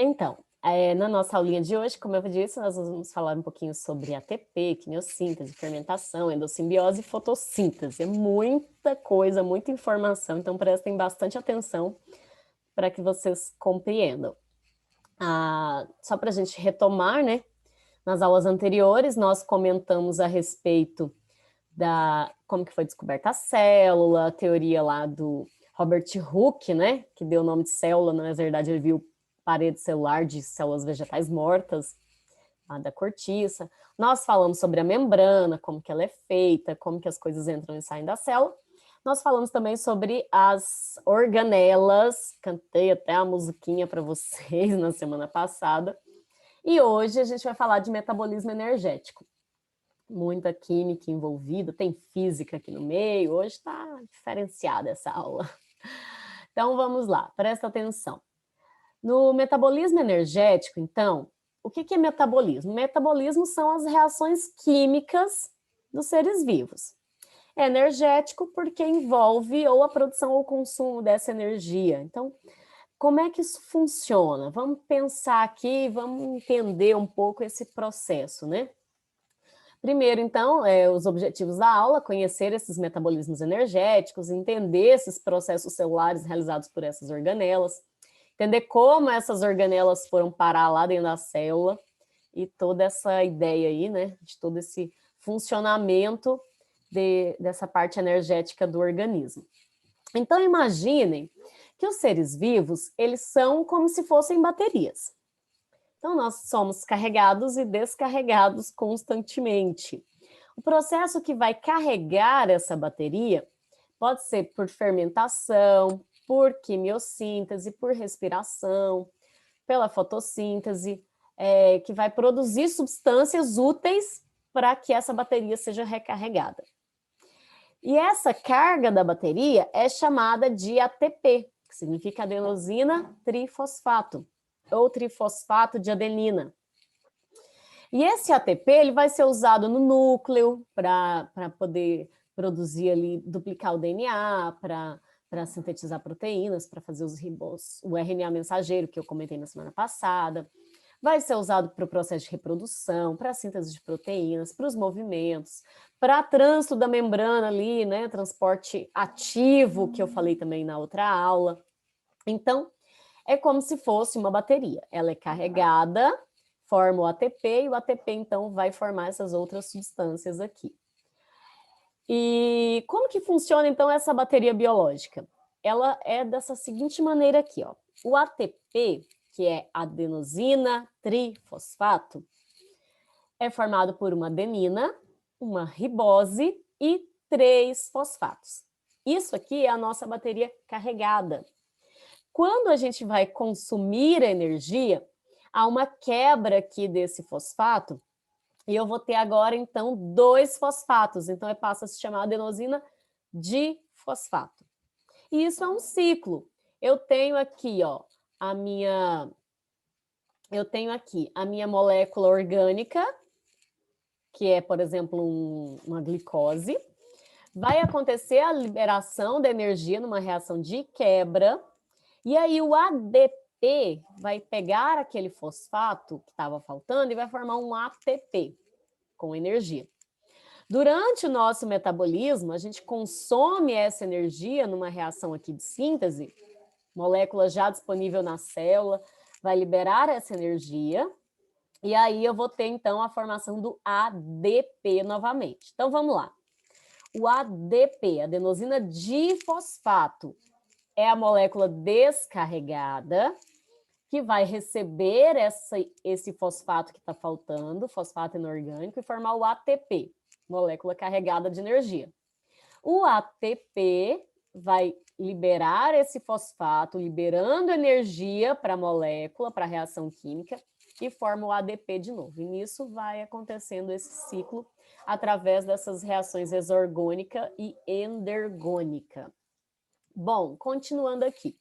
Então, na nossa aulinha de hoje, como eu disse, nós vamos falar um pouquinho sobre ATP, quimiossíntese, fermentação, endossimbiose e fotossíntese. É muita coisa, muita informação, então prestem bastante atenção para que vocês compreendam. Só para a gente retomar, né? Nas aulas anteriores, nós comentamos a respeito da como que foi descoberta a célula, a teoria lá do Robert Hooke, né? Que deu o nome de célula, na verdade ele viu parede celular de células vegetais mortas, da cortiça. Nós falamos sobre a membrana, como que ela é feita, como que as coisas entram e saem da célula. Nós falamos também sobre as organelas, cantei até a musiquinha para vocês na semana passada. E hoje a gente vai falar de metabolismo energético. Muita química envolvida, tem física aqui no meio, hoje está diferenciada essa aula. Então vamos lá, presta atenção. No metabolismo energético, então, o que é metabolismo? Metabolismo são as reações químicas dos seres vivos. É energético porque envolve ou a produção ou o consumo dessa energia. Então, como é que isso funciona? Vamos pensar aqui, vamos entender um pouco esse processo, né? Primeiro, então, os objetivos da aula, conhecer esses metabolismos energéticos, entender esses processos celulares realizados por essas organelas, entender como essas organelas foram parar lá dentro da célula e toda essa ideia aí, né, de todo esse funcionamento dessa parte energética do organismo. Então, imaginem que os seres vivos, eles são como se fossem baterias. Então, nós somos carregados e descarregados constantemente. O processo que vai carregar essa bateria pode ser por fermentação, por quimiossíntese, por respiração, pela fotossíntese, que vai produzir substâncias úteis para que essa bateria seja recarregada. E essa carga da bateria é chamada de ATP, que significa adenosina trifosfato, ou trifosfato de adenina. E esse ATP ele vai ser usado no núcleo para poder produzir ali, duplicar o DNA, para sintetizar proteínas, para fazer o RNA mensageiro, que eu comentei na semana passada. Vai ser usado para o processo de reprodução, para a síntese de proteínas, para os movimentos, para trânsito da membrana ali, né? Transporte ativo, que eu falei também na outra aula. Então, é como se fosse uma bateria. Ela é carregada, forma o ATP, e o ATP, então, vai formar essas outras substâncias aqui. E como que funciona, então, essa bateria biológica? Ela é dessa seguinte maneira aqui, ó. O ATP, que é adenosina trifosfato, é formado por uma adenina, uma ribose e 3 fosfatos. Isso aqui é a nossa bateria carregada. Quando a gente vai consumir a energia, há uma quebra aqui desse fosfato, e eu vou ter agora, então, 2 fosfatos. Então, passa a se chamar adenosina difosfato. E isso é um ciclo. Eu tenho aqui, ó, a minha molécula orgânica, que é, por exemplo, uma glicose. Vai acontecer a liberação da energia numa reação de quebra, e aí o ADP vai pegar aquele fosfato que estava faltando e vai formar um ATP com energia. Durante o nosso metabolismo, a gente consome essa energia numa reação aqui de síntese, molécula já disponível na célula, vai liberar essa energia, e aí eu vou ter, então, a formação do ADP novamente. Então, vamos lá. O ADP, adenosina difosfato, é a molécula descarregada, que vai receber esse fosfato que está faltando, fosfato inorgânico, e formar o ATP, molécula carregada de energia. O ATP vai liberar esse fosfato, liberando energia para a molécula, para a reação química, e forma o ADP de novo. E nisso vai acontecendo esse ciclo através dessas reações exorgônica e endergônica. Bom, continuando aqui.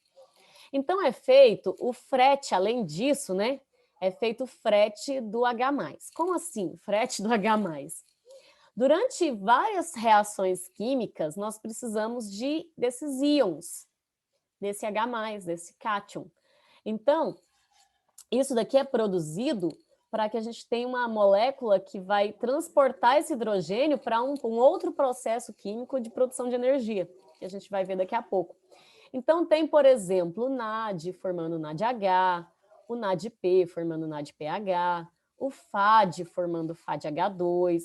Então, é feito o frete, além disso, né? É feito o frete do H+. Como assim, frete do H+? Durante várias reações químicas, nós precisamos desses íons, desse H+, desse cátion. Então, Isso daqui é produzido para que a gente tenha uma molécula que vai transportar esse hidrogênio para um outro processo químico de produção de energia, que a gente vai ver daqui a pouco. Então, tem, por exemplo, o NAD formando NADH, o NADP formando NADPH, o FAD formando FADH2.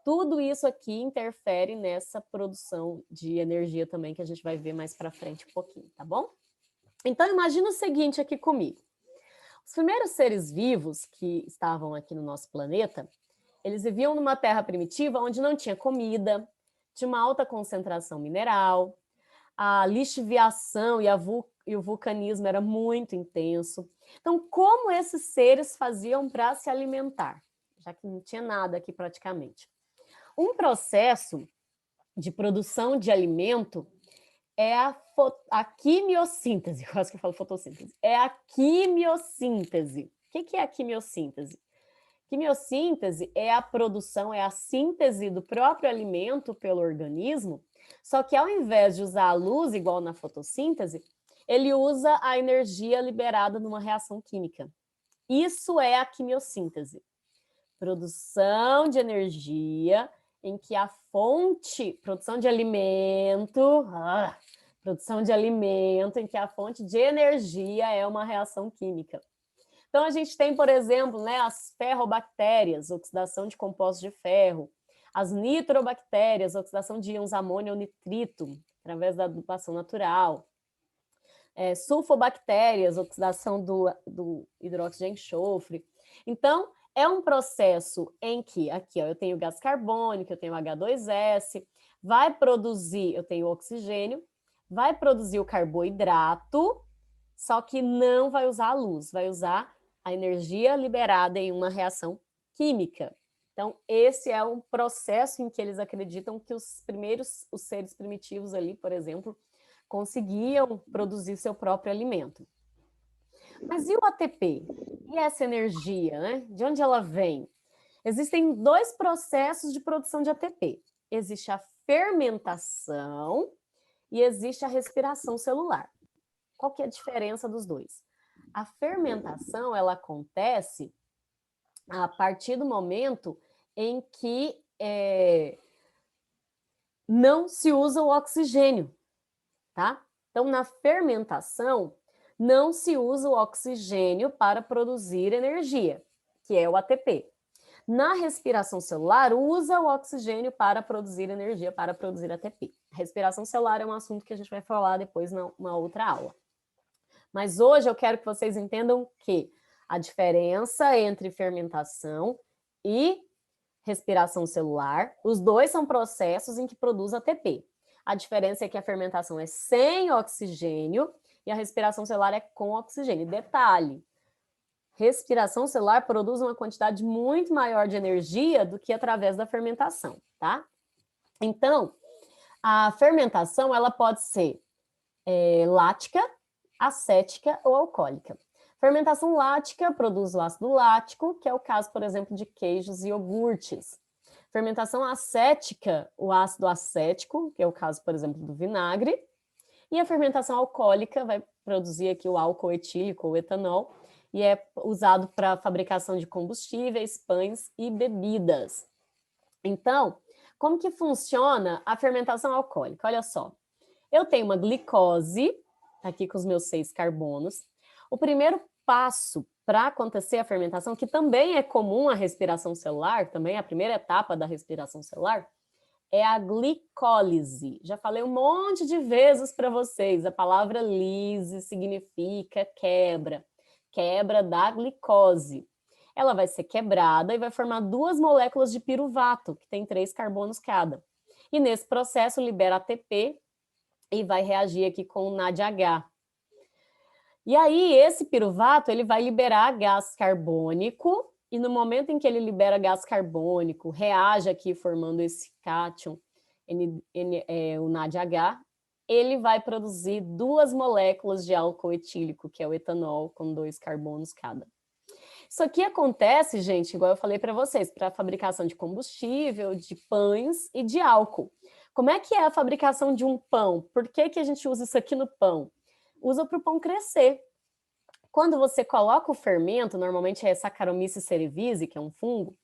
Tudo isso aqui interfere nessa produção de energia também, que a gente vai ver mais para frente um pouquinho, tá bom? Então, imagina o seguinte aqui comigo. Os primeiros seres vivos que estavam aqui no nosso planeta, eles viviam numa terra primitiva onde não tinha comida, tinha uma alta concentração mineral, a lixiviação e o vulcanismo era muito intenso. Então, como esses seres faziam para se alimentar? Já que não tinha nada aqui praticamente. Um processo de produção de alimento é a quimiossíntese, quase que eu falo fotossíntese, é a quimiossíntese. O que é a quimiossíntese? Quimiossíntese é a produção, é a síntese do próprio alimento pelo organismo, só que ao invés de usar a luz, igual na fotossíntese, ele usa a energia liberada numa reação química. Isso é a quimiossíntese. Produção de energia em que a fonte, produção de alimento em que a fonte de energia é uma reação química. Então, a gente tem, por exemplo, né, as ferrobactérias, oxidação de compostos de ferro, as nitrobactérias, oxidação de íons amônio ou nitrito, através da adubação natural, sulfobactérias, oxidação do hidróxido de enxofre. Então, é um processo em que, aqui, ó, eu tenho gás carbônico, eu tenho H2S, vai produzir, eu tenho oxigênio, vai produzir o carboidrato, só que não vai usar a luz, vai usar a energia liberada em uma reação química. Então, esse é um processo em que eles acreditam que os seres primitivos ali, por exemplo, conseguiam produzir seu próprio alimento. Mas e o ATP? E essa energia, né? De onde ela vem? Existem dois processos de produção de ATP. Existe a fermentação e existe a respiração celular. Qual que é a diferença dos dois? A fermentação, ela acontece a partir do momento em que não se usa o oxigênio, tá? Então, na fermentação, não se usa o oxigênio para produzir energia, que é o ATP. Na respiração celular, usa o oxigênio para produzir energia, para produzir ATP. A respiração celular é um assunto que a gente vai falar depois numa outra aula. Mas hoje eu quero que vocês entendam que a diferença entre fermentação e respiração celular, os dois são processos em que produz ATP. A diferença é que a fermentação é sem oxigênio e a respiração celular é com oxigênio. Detalhe, respiração celular produz uma quantidade muito maior de energia do que através da fermentação, tá? Então, a fermentação, ela pode ser lática, acética ou alcoólica. Fermentação lática produz o ácido lático, que é o caso, por exemplo, de queijos e iogurtes. Fermentação acética, o ácido acético, que é o caso, por exemplo, do vinagre. E a fermentação alcoólica vai produzir aqui o álcool etílico ou etanol, e é usado para a fabricação de combustíveis, pães e bebidas. Então, como que funciona a fermentação alcoólica? Olha só, eu tenho uma glicose, aqui com os meus 6 carbonos. O primeiro passo para acontecer a fermentação, que também é comum à respiração celular, também é a primeira etapa da respiração celular, é a glicólise. Já falei um monte de vezes para vocês, a palavra lise significa quebra, quebra da glicose. Ela vai ser quebrada e vai formar 2 moléculas de piruvato, que tem 3 carbonos cada. E nesse processo libera ATP e vai reagir aqui com o NADH. E aí, esse piruvato, ele vai liberar gás carbônico, e no momento em que ele libera gás carbônico, reage aqui formando esse cátion, o NADH, ele vai produzir 2 moléculas de álcool etílico, que é o etanol, com 2 carbonos cada. Isso aqui acontece, gente, igual eu falei para vocês, para a fabricação de combustível, de pães e de álcool. Como é que é a fabricação de um pão? Por que a gente usa isso aqui no pão? Usa para o pão crescer. Quando você coloca o fermento, normalmente é Saccharomyces cerevisiae, que é um fungo,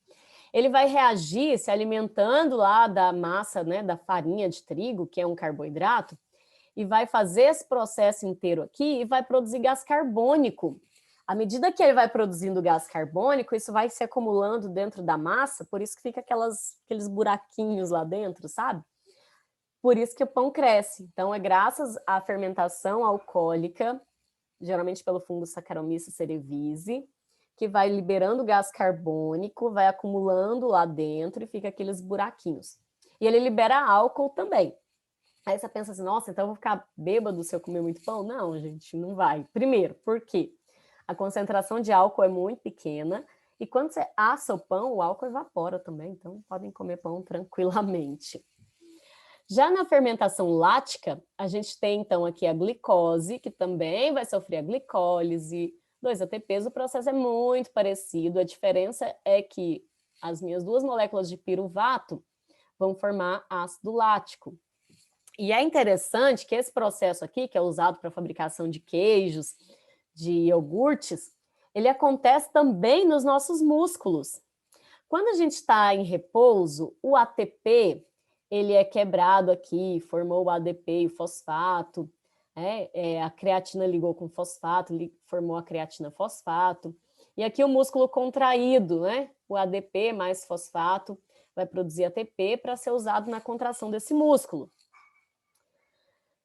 ele vai reagir se alimentando lá da massa, né, da farinha de trigo, que é um carboidrato, e vai fazer esse processo inteiro aqui e vai produzir gás carbônico. À medida que ele vai produzindo gás carbônico, isso vai se acumulando dentro da massa, por isso que fica aqueles buraquinhos lá dentro, sabe? Por isso que o pão cresce. Então, é graças à fermentação alcoólica, geralmente pelo fungo Saccharomyces cerevisiae, que vai liberando gás carbônico, vai acumulando lá dentro e fica aqueles buraquinhos. E ele libera álcool também. Aí você pensa assim, nossa, então eu vou ficar bêbado se eu comer muito pão? Não, gente, não vai. Primeiro, por quê? A concentração de álcool é muito pequena e quando você assa o pão, o álcool evapora também, então podem comer pão tranquilamente. Já na fermentação lática, a gente tem então aqui a glicose, que também vai sofrer a glicólise, 2 ATPs, o processo é muito parecido, a diferença é que as minhas 2 moléculas de piruvato vão formar ácido lático. E é interessante que esse processo aqui, que é usado para a fabricação de queijos, de iogurtes, ele acontece também nos nossos músculos. Quando a gente está em repouso, o ATP, ele é quebrado aqui, formou o ADP e o fosfato, a creatina ligou com o fosfato, formou a creatina fosfato, e aqui o músculo contraído, né? O ADP mais fosfato vai produzir ATP para ser usado na contração desse músculo.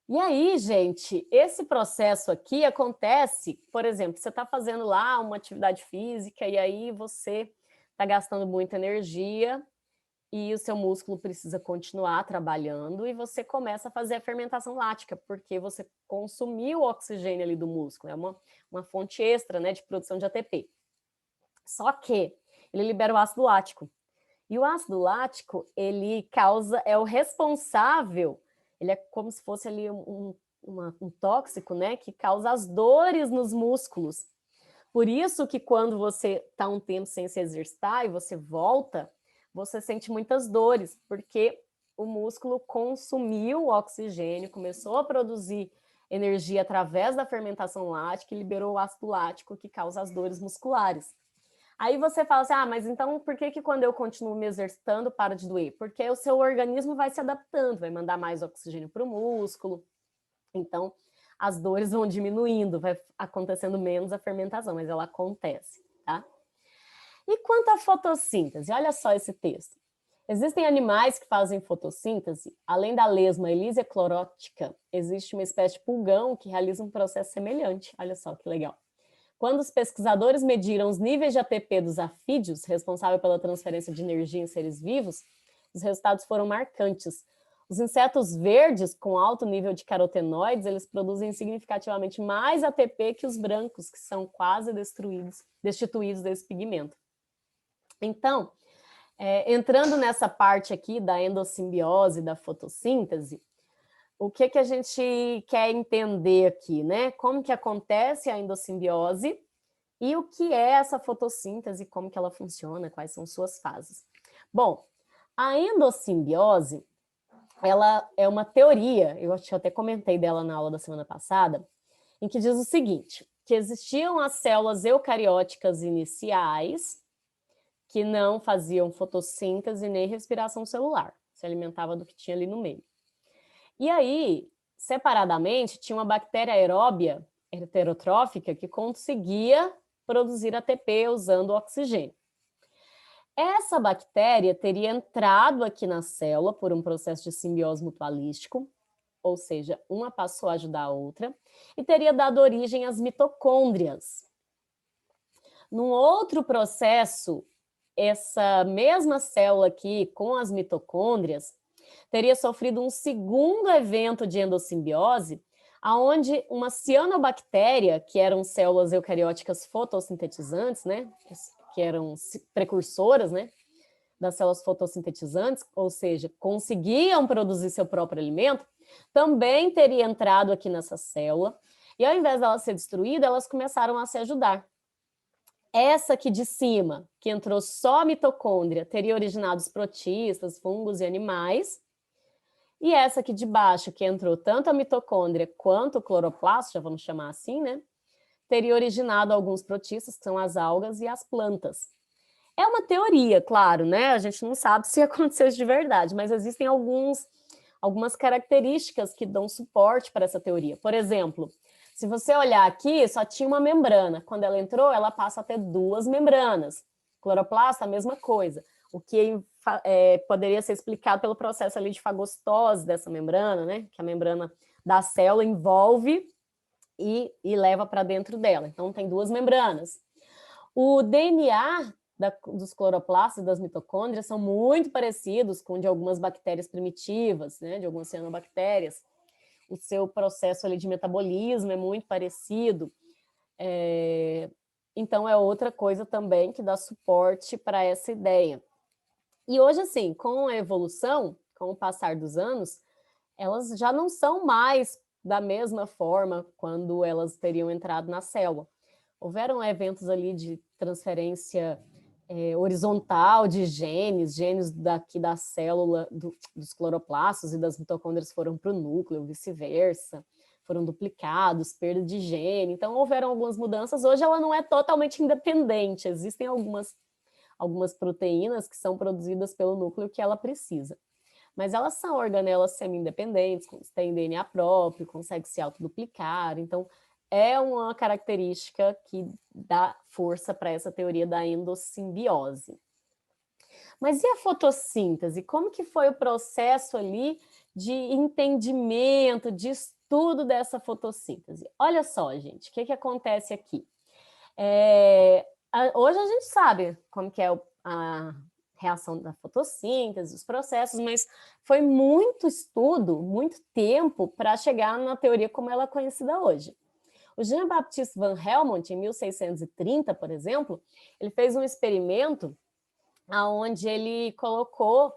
E aí, gente, esse processo aqui acontece, por exemplo, você está fazendo lá uma atividade física e aí você está gastando muita energia e o seu músculo precisa continuar trabalhando e você começa a fazer a fermentação lática, porque você consumiu o oxigênio ali do músculo, é uma fonte extra, né, de produção de ATP. Só que ele libera o ácido lático. E o ácido lático, ele é o responsável, ele é como se fosse ali um tóxico, né, que causa as dores nos músculos. Por isso que quando você está um tempo sem se exercitar e você volta, você sente muitas dores, porque o músculo consumiu o oxigênio, começou a produzir energia através da fermentação lática e liberou o ácido lático que causa as dores musculares. Aí você fala assim, mas então por que quando eu continuo me exercitando para de doer? Porque o seu organismo vai se adaptando, vai mandar mais oxigênio para o músculo, então as dores vão diminuindo, vai acontecendo menos a fermentação, mas ela acontece, tá? E quanto à fotossíntese, olha só esse texto. Existem animais que fazem fotossíntese, além da lesma Elysia chlorotica, existe uma espécie de pulgão que realiza um processo semelhante, olha só que legal. Quando os pesquisadores mediram os níveis de ATP dos afídeos, responsável pela transferência de energia em seres vivos, os resultados foram marcantes. Os insetos verdes, com alto nível de carotenoides, eles produzem significativamente mais ATP que os brancos, que são quase destituídos desse pigmento. Então, entrando nessa parte aqui da endossimbiose, da fotossíntese, o que a gente quer entender aqui, né? Como que acontece a endossimbiose e o que é essa fotossíntese, como que ela funciona, quais são suas fases. Bom, a endossimbiose, ela é uma teoria, eu até comentei dela na aula da semana passada, em que diz o seguinte, que existiam as células eucarióticas iniciais, que não faziam fotossíntese nem respiração celular, se alimentava do que tinha ali no meio. E aí, separadamente, tinha uma bactéria aeróbia heterotrófica que conseguia produzir ATP usando o oxigênio. Essa bactéria teria entrado aqui na célula por um processo de simbiose mutualístico, ou seja, uma passou a ajudar a outra, e teria dado origem às mitocôndrias. Num outro processo, essa mesma célula aqui, com as mitocôndrias, teria sofrido um segundo evento de endossimbiose, onde uma cianobactéria, que eram células eucarióticas fotossintetizantes, né, que eram precursoras, né, das células fotossintetizantes, ou seja, conseguiam produzir seu próprio alimento, também teria entrado aqui nessa célula, e ao invés dela ser destruída, elas começaram a se ajudar. Essa aqui de cima, que entrou só a mitocôndria, teria originado os protistas, fungos e animais, e essa aqui de baixo, que entrou tanto a mitocôndria quanto o cloroplasto, já vamos chamar assim, né? teria originado alguns protistas, que são as algas e as plantas. É uma teoria, claro, né? A gente não sabe se aconteceu de verdade, mas existem algumas características que dão suporte para essa teoria. Por exemplo, se você olhar aqui, só tinha uma membrana. Quando ela entrou, ela passa a ter 2 membranas. Cloroplasto, a mesma coisa. O que poderia ser explicado pelo processo ali de fagocitose dessa membrana, né? Que a membrana da célula envolve e leva para dentro dela. Então, tem 2 membranas. O DNA dos cloroplastos e das mitocôndrias são muito parecidos com o de algumas bactérias primitivas, né, de algumas cianobactérias. O seu processo ali de metabolismo é muito parecido. Então, é outra coisa também que dá suporte para essa ideia. E hoje, assim, com a evolução, com o passar dos anos, elas já não são mais da mesma forma quando elas teriam entrado na célula. Houveram eventos ali de transferência horizontal de genes daqui da célula, dos cloroplastos e das mitocôndrias foram para o núcleo, vice-versa, foram duplicados, perda de gene, então houveram algumas mudanças. Hoje ela não é totalmente independente, existem algumas proteínas que são produzidas pelo núcleo que ela precisa. Mas elas são organelas semi-independentes, têm DNA próprio, conseguem se autoduplicar, então é uma característica que dá força para essa teoria da endossimbiose. Mas e a fotossíntese? Como que foi o processo ali de entendimento, de estudo dessa fotossíntese? Olha só, gente, o que acontece aqui? Hoje a gente sabe como que é a reação da fotossíntese, os processos, mas foi muito estudo, muito tempo para chegar na teoria como ela é conhecida hoje. O Jean-Baptiste van Helmont, em 1630, por exemplo, ele fez um experimento onde ele colocou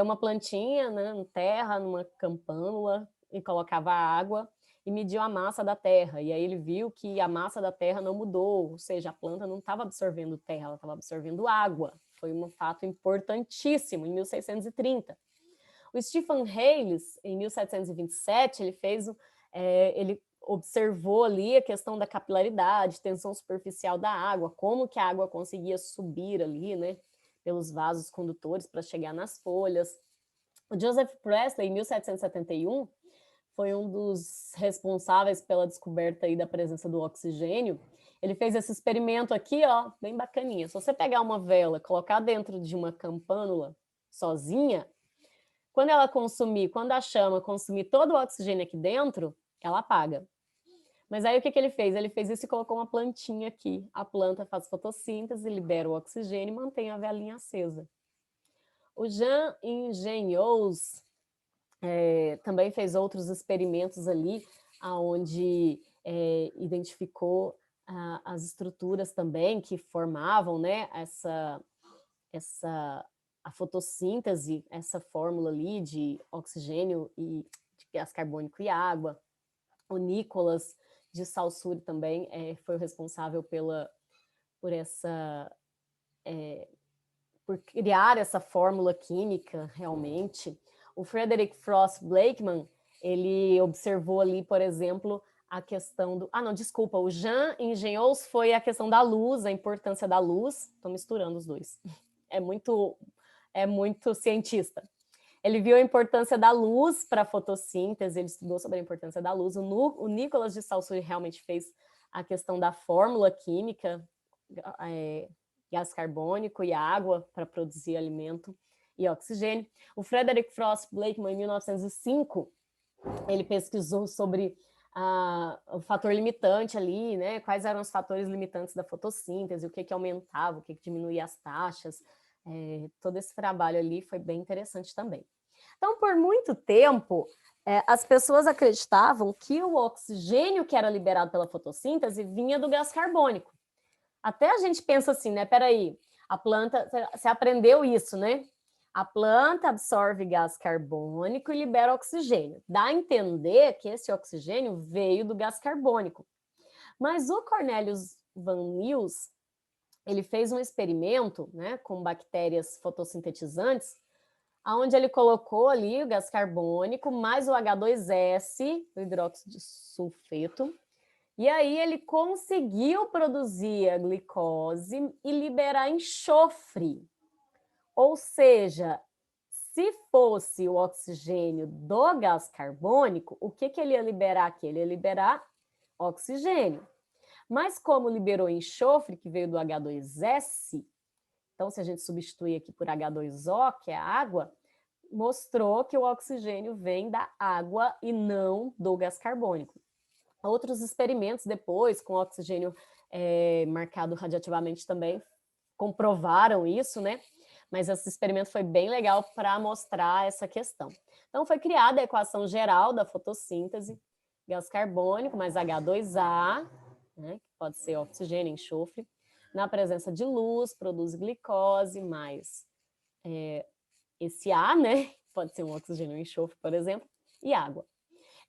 uma plantinha, né, em terra, numa campânula, e colocava água e mediu a massa da terra. E aí ele viu que a massa da terra não mudou, ou seja, a planta não estava absorvendo terra, ela estava absorvendo água. Foi um fato importantíssimo, em 1630. O Stephen Hales, em 1727, ele observou ali a questão da capilaridade, tensão superficial da água, como que a água conseguia subir ali, né, pelos vasos condutores para chegar nas folhas. O Joseph Priestley, em 1771, foi um dos responsáveis pela descoberta aí da presença do oxigênio. Ele fez esse experimento aqui, ó, bem bacaninha. Se você pegar uma vela, colocar dentro de uma campânula sozinha, quando a chama consumir todo o oxigênio aqui dentro, ela apaga. Mas aí o que ele fez? Ele fez isso e colocou uma plantinha aqui. A planta faz fotossíntese, libera o oxigênio e mantém a velinha acesa. O Jean Ingenious também fez outros experimentos ali, onde identificou as estruturas também que formavam, né, a fotossíntese, essa fórmula ali de oxigênio e de gás carbônico e água. O Nicolas de Saussure também foi o responsável por criar essa fórmula química, realmente. O Frederick Frost Blakeman, ele observou ali, por exemplo, a questão do... o Jean Ingenious foi a questão da luz, a importância da luz. Estou misturando os dois. É muito cientista. Ele viu a importância da luz para a fotossíntese, ele estudou sobre a importância da luz. O Nicolas de Saussure realmente fez a questão da fórmula química, gás carbônico e água para produzir alimento e oxigênio. O Frederick Frost Blakeman, em 1905, ele pesquisou sobre o fator limitante ali, né? Quais eram os fatores limitantes da fotossíntese, o que aumentava, o que diminuía as taxas. Todo esse trabalho ali foi bem interessante também. Então, por muito tempo, as pessoas acreditavam que o oxigênio que era liberado pela fotossíntese vinha do gás carbônico. Até a gente pensa assim, né? Peraí, a planta, você aprendeu isso, né? A planta absorve gás carbônico e libera oxigênio. Dá a entender que esse oxigênio veio do gás carbônico. Mas o Cornelius van Niels, ele fez um experimento, né, com bactérias fotossintetizantes, onde ele colocou ali o gás carbônico mais o H2S, o hidróxido de sulfeto, E aí ele conseguiu produzir a glicose e liberar enxofre. Ou seja, se fosse o oxigênio do gás carbônico, o que ele ia liberar aqui? Ele ia liberar oxigênio. Mas como liberou enxofre, que veio do H2S, então se a gente substituir aqui por H2O, que é a água, mostrou que o oxigênio vem da água e não do gás carbônico. Outros experimentos depois, com oxigênio marcado radioativamente também, comprovaram isso, né? Mas esse experimento foi bem legal para mostrar essa questão. Então, foi criada a equação geral da fotossíntese, gás carbônico mais H2A, né, que pode ser oxigênio, enxofre, na presença de luz, produz glicose, mais esse A, né, pode ser um oxigênio, um enxofre, por exemplo, e água.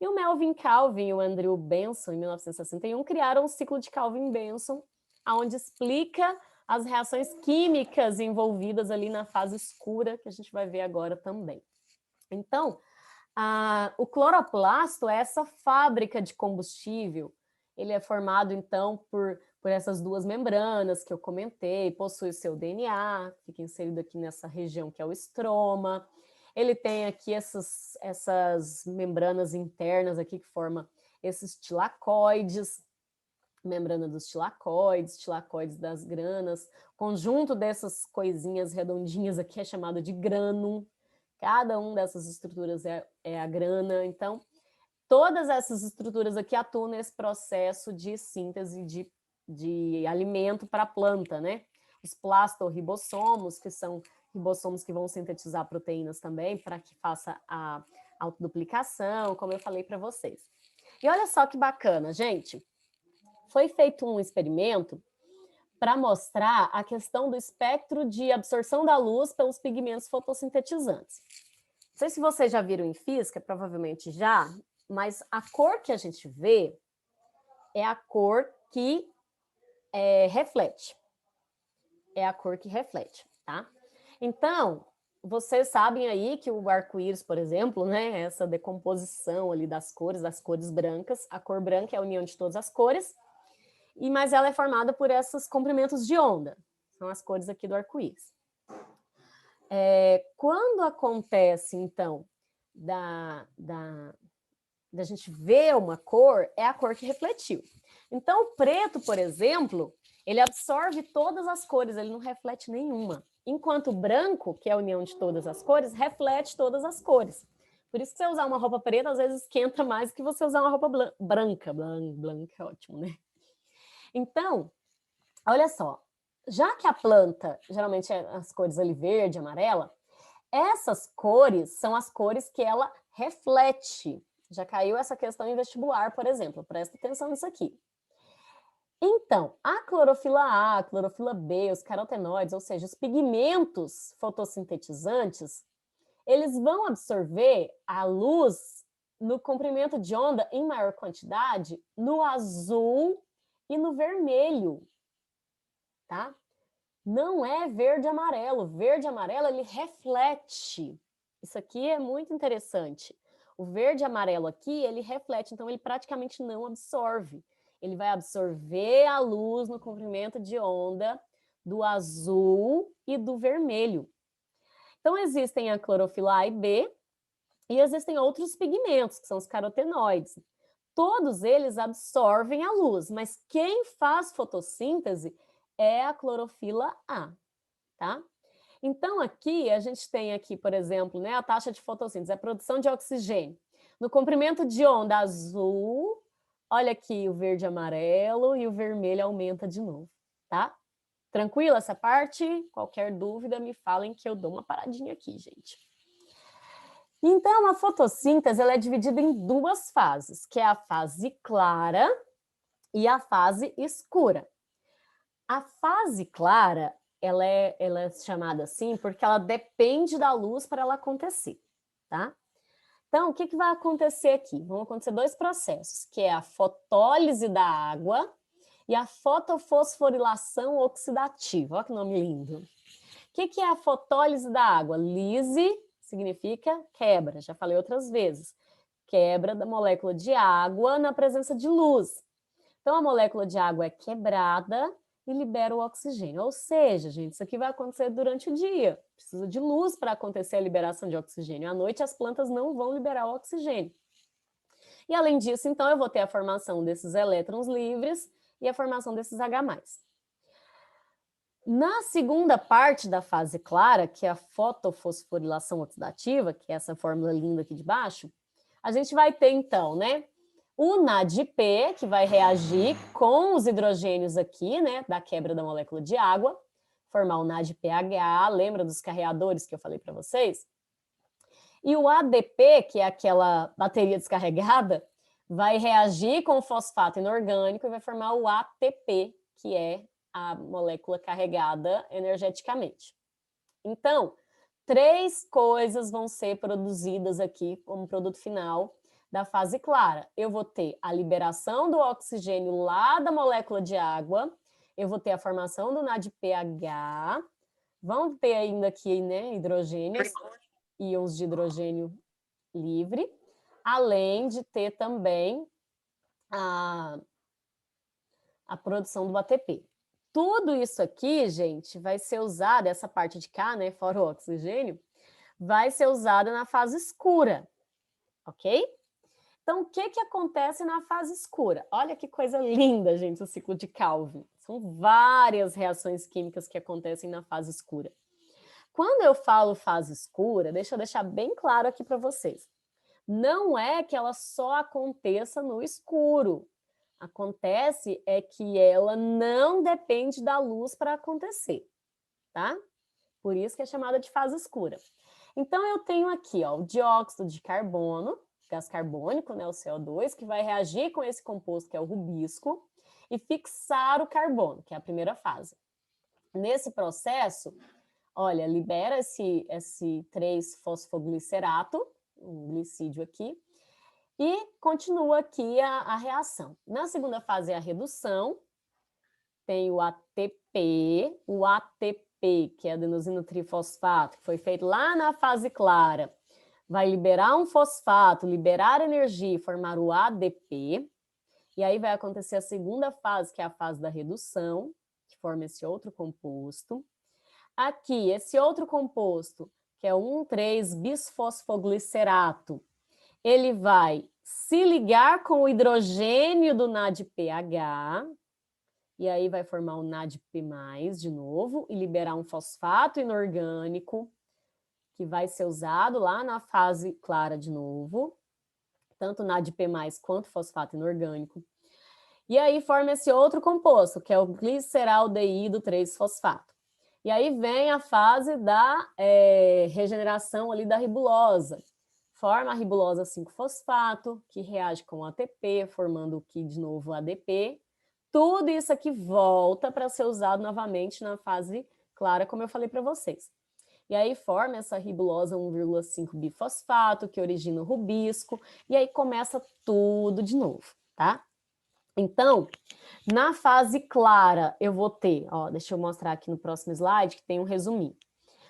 E o Melvin Calvin e o Andrew Benson, em 1961, criaram o ciclo de Calvin-Benson, onde explica as reações químicas envolvidas ali na fase escura, que a gente vai ver agora também. Então, o cloroplasto é essa fábrica de combustível. Ele é formado, então, por essas duas membranas que eu comentei, possui o seu DNA, fica inserido aqui nessa região que é o estroma. Ele tem aqui essas membranas internas aqui que formam esses tilacoides, membrana dos tilacoides das granas, conjunto dessas coisinhas redondinhas aqui é chamado de grânum. Cada uma dessas estruturas é a grana. Então, todas essas estruturas aqui atuam nesse processo de síntese de alimento para a planta, né? Os plastoribossomos, que são ribossomos que vão sintetizar proteínas também, para que faça a autoduplicação, como eu falei para vocês. E olha só que bacana, gente. Foi feito um experimento para mostrar a questão do espectro de absorção da luz pelos pigmentos fotossintetizantes. Não sei se vocês já viram em física, provavelmente já, mas a cor que a gente vê é a cor que reflete. É a cor que reflete, tá? Então, vocês sabem aí que o arco-íris, por exemplo, né, essa decomposição ali das cores brancas, a cor branca é a união de todas as cores, mas ela é formada por esses comprimentos de onda, são as cores aqui do arco-íris. Quando acontece, então, da gente ver uma cor, é a cor que refletiu. Então, o preto, por exemplo, ele absorve todas as cores, ele não reflete nenhuma. Enquanto o branco, que é a união de todas as cores, reflete todas as cores. Por isso que você usar uma roupa preta, às vezes esquenta mais que você usar uma roupa branca. Branca é ótimo, né? Então, olha só, já que a planta, geralmente é as cores ali verde, amarela, essas cores são as cores que ela reflete. Já caiu essa questão em vestibular, por exemplo, presta atenção nisso aqui. Então, a clorofila A, a clorofila B, os carotenoides, ou seja, os pigmentos fotossintetizantes, eles vão absorver a luz no comprimento de onda em maior quantidade no azul e no vermelho, tá? Não é verde e amarelo. Verde e amarelo, ele reflete. Isso aqui é muito interessante. O verde e amarelo aqui, ele reflete, então ele praticamente não absorve. Ele vai absorver a luz no comprimento de onda do azul e do vermelho. Então, existem a clorofila A e B, e existem outros pigmentos, que são os carotenoides. Todos eles absorvem a luz, mas quem faz fotossíntese é a clorofila A, tá? Então, aqui, a gente tem aqui, por exemplo, né, a taxa de fotossíntese, a produção de oxigênio. No comprimento de onda azul, olha aqui o verde e amarelo, e o vermelho aumenta de novo, tá? Tranquilo essa parte? Qualquer dúvida, me falem que eu dou uma paradinha aqui, gente. Então, a fotossíntese ela é dividida em duas fases, que é a fase clara e a fase escura. A fase clara, ela é chamada assim porque ela depende da luz para ela acontecer, tá? Então, o que vai acontecer aqui? Vão acontecer dois processos, que é a fotólise da água e a fotofosforilação oxidativa. Olha que nome lindo. O que é a fotólise da água? Lise significa quebra, já falei outras vezes. Quebra da molécula de água na presença de luz. Então, a molécula de água é quebrada e libera o oxigênio. Ou seja, gente, isso aqui vai acontecer durante o dia. Precisa de luz para acontecer a liberação de oxigênio. À noite, as plantas não vão liberar o oxigênio. E, além disso, então, eu vou ter a formação desses elétrons livres e a formação desses H+. Na segunda parte da fase clara, que é a fotofosforilação oxidativa, que é essa fórmula linda aqui de baixo, a gente vai ter, então, né, o NADP, que vai reagir com os hidrogênios aqui, né, da quebra da molécula de água, formar o NADPH, lembra dos carreadores que eu falei para vocês? E o ADP, que é aquela bateria descarregada, vai reagir com o fosfato inorgânico e vai formar o ATP, que é a molécula carregada energeticamente. Então, 3 coisas vão ser produzidas aqui como produto final da fase clara. Eu vou ter a liberação do oxigênio lá da molécula de água, eu vou ter a formação do NADPH, vão ter ainda aqui, né, hidrogênios, íons de hidrogênio livre, além de ter também a produção do ATP. Tudo isso aqui, gente, vai ser usado, essa parte de cá, né, fora o oxigênio, vai ser usada na fase escura, ok? Então, o que acontece na fase escura? Olha que coisa linda, gente, o ciclo de Calvin. São várias reações químicas que acontecem na fase escura. Quando eu falo fase escura, deixa eu deixar bem claro aqui para vocês. Não é que ela só aconteça no escuro. Acontece é que ela não depende da luz para acontecer, tá? Por isso que é chamada de fase escura. Então, eu tenho aqui, ó, o dióxido de carbono, gás carbônico, né, o CO2, que vai reagir com esse composto, que é o rubisco, e fixar o carbono, que é a primeira fase. Nesse processo, olha, libera esse 3-fosfoglicerato, um glicídio aqui, e continua aqui a reação. Na segunda fase é a redução, tem o ATP, que é adenosino trifosfato, que foi feito lá na fase clara, vai liberar um fosfato, liberar energia e formar o ADP, e aí vai acontecer a segunda fase, que é a fase da redução, que forma esse outro composto. Aqui, esse outro composto, que é o 1,3-bisfosfoglicerato, ele vai se ligar com o hidrogênio do NADPH, e aí vai formar o NADP+, de novo, e liberar um fosfato inorgânico, que vai ser usado lá na fase clara de novo, tanto NADP+, quanto fosfato inorgânico. E aí forma esse outro composto, que é o gliceraldeído 3-fosfato. E aí vem a fase da regeneração ali da ribulosa. Forma a ribulosa 5-fosfato, que reage com o ATP, formando aqui de novo o ADP. Tudo isso aqui volta para ser usado novamente na fase clara, como eu falei para vocês. E aí forma essa ribulosa 1,5-bifosfato, que origina o rubisco, e aí começa tudo de novo, tá? Então, na fase clara, eu vou ter, ó, deixa eu mostrar aqui no próximo slide, que tem um resuminho.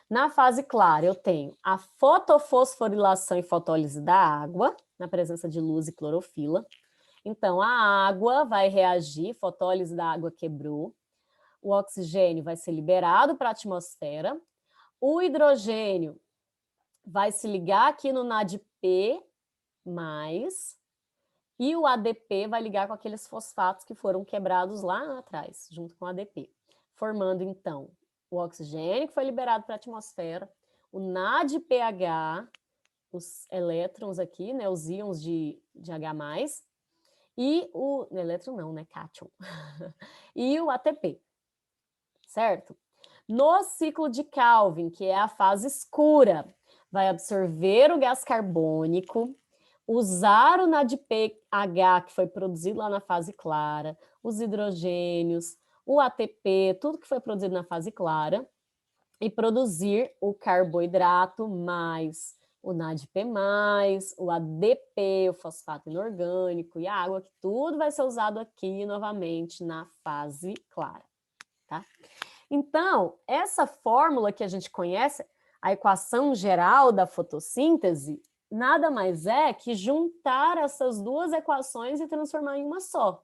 Na fase clara, eu tenho a fotofosforilação e fotólise da água, na presença de luz e clorofila. Então, a água vai reagir, fotólise da água quebrou, o oxigênio vai ser liberado para a atmosfera, o hidrogênio vai se ligar aqui no NADP+, e o ADP vai ligar com aqueles fosfatos que foram quebrados lá atrás, junto com o ADP, formando, então, o oxigênio que foi liberado para a atmosfera, o NADPH, os elétrons aqui, né, os íons de H+, e o... elétron não, né, cátion. E o ATP, certo? No ciclo de Calvin, que é a fase escura, vai absorver o gás carbônico, usar o NADPH, que foi produzido lá na fase clara, os hidrogênios, o ATP, tudo que foi produzido na fase clara, e produzir o carboidrato mais o NADP+, o ADP, o fosfato inorgânico e a água, que tudo vai ser usado aqui novamente na fase clara, tá? Então, essa fórmula que a gente conhece, a equação geral da fotossíntese, nada mais é que juntar essas duas equações e transformar em uma só.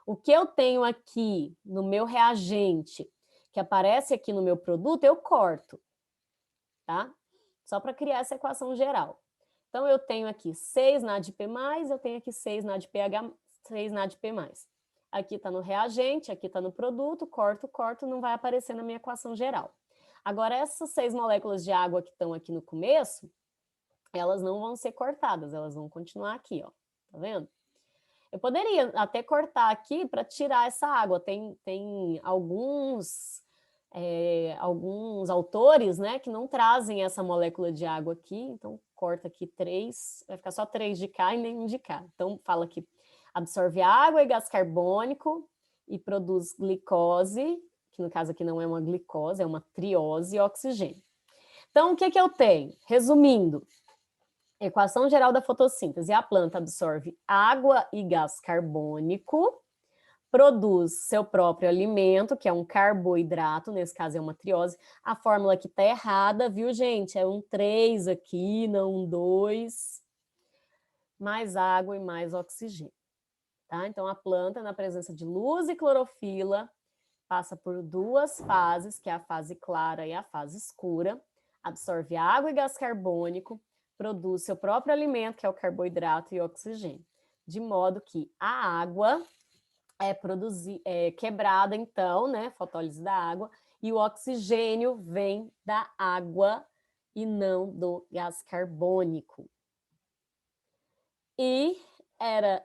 O que eu tenho aqui no meu reagente, que aparece aqui no meu produto, eu corto, tá? Só para criar essa equação geral. Então, eu tenho aqui 6 NADP+, eu tenho aqui 6 NADPH, 6 NADP+. Aqui está no reagente, aqui está no produto, corto, corto, não vai aparecer na minha equação geral. Agora, essas 6 moléculas de água que estão aqui no começo, elas não vão ser cortadas, elas vão continuar aqui, ó. Tá vendo? Eu poderia até cortar aqui para tirar essa água. Tem alguns autores, né, que não trazem essa molécula de água aqui, então corta aqui 3, vai ficar só 3 de cá e nenhum de cá. Então fala que absorve água e gás carbônico e produz glicose, que no caso aqui não é uma glicose, é uma triose e oxigênio. Então o que eu tenho? Resumindo, equação geral da fotossíntese, a planta absorve água e gás carbônico, produz seu próprio alimento, que é um carboidrato, nesse caso é uma triose. A fórmula aqui está errada, viu, gente? É um 3 aqui, não um 2. Mais água e mais oxigênio. Tá? Então, a planta, na presença de luz e clorofila, passa por 2 fases, que é a fase clara e a fase escura, absorve água e gás carbônico, produz seu próprio alimento, que é o carboidrato e oxigênio. De modo que a água é quebrada, então, né, fotólise da água, e o oxigênio vem da água e não do gás carbônico. E era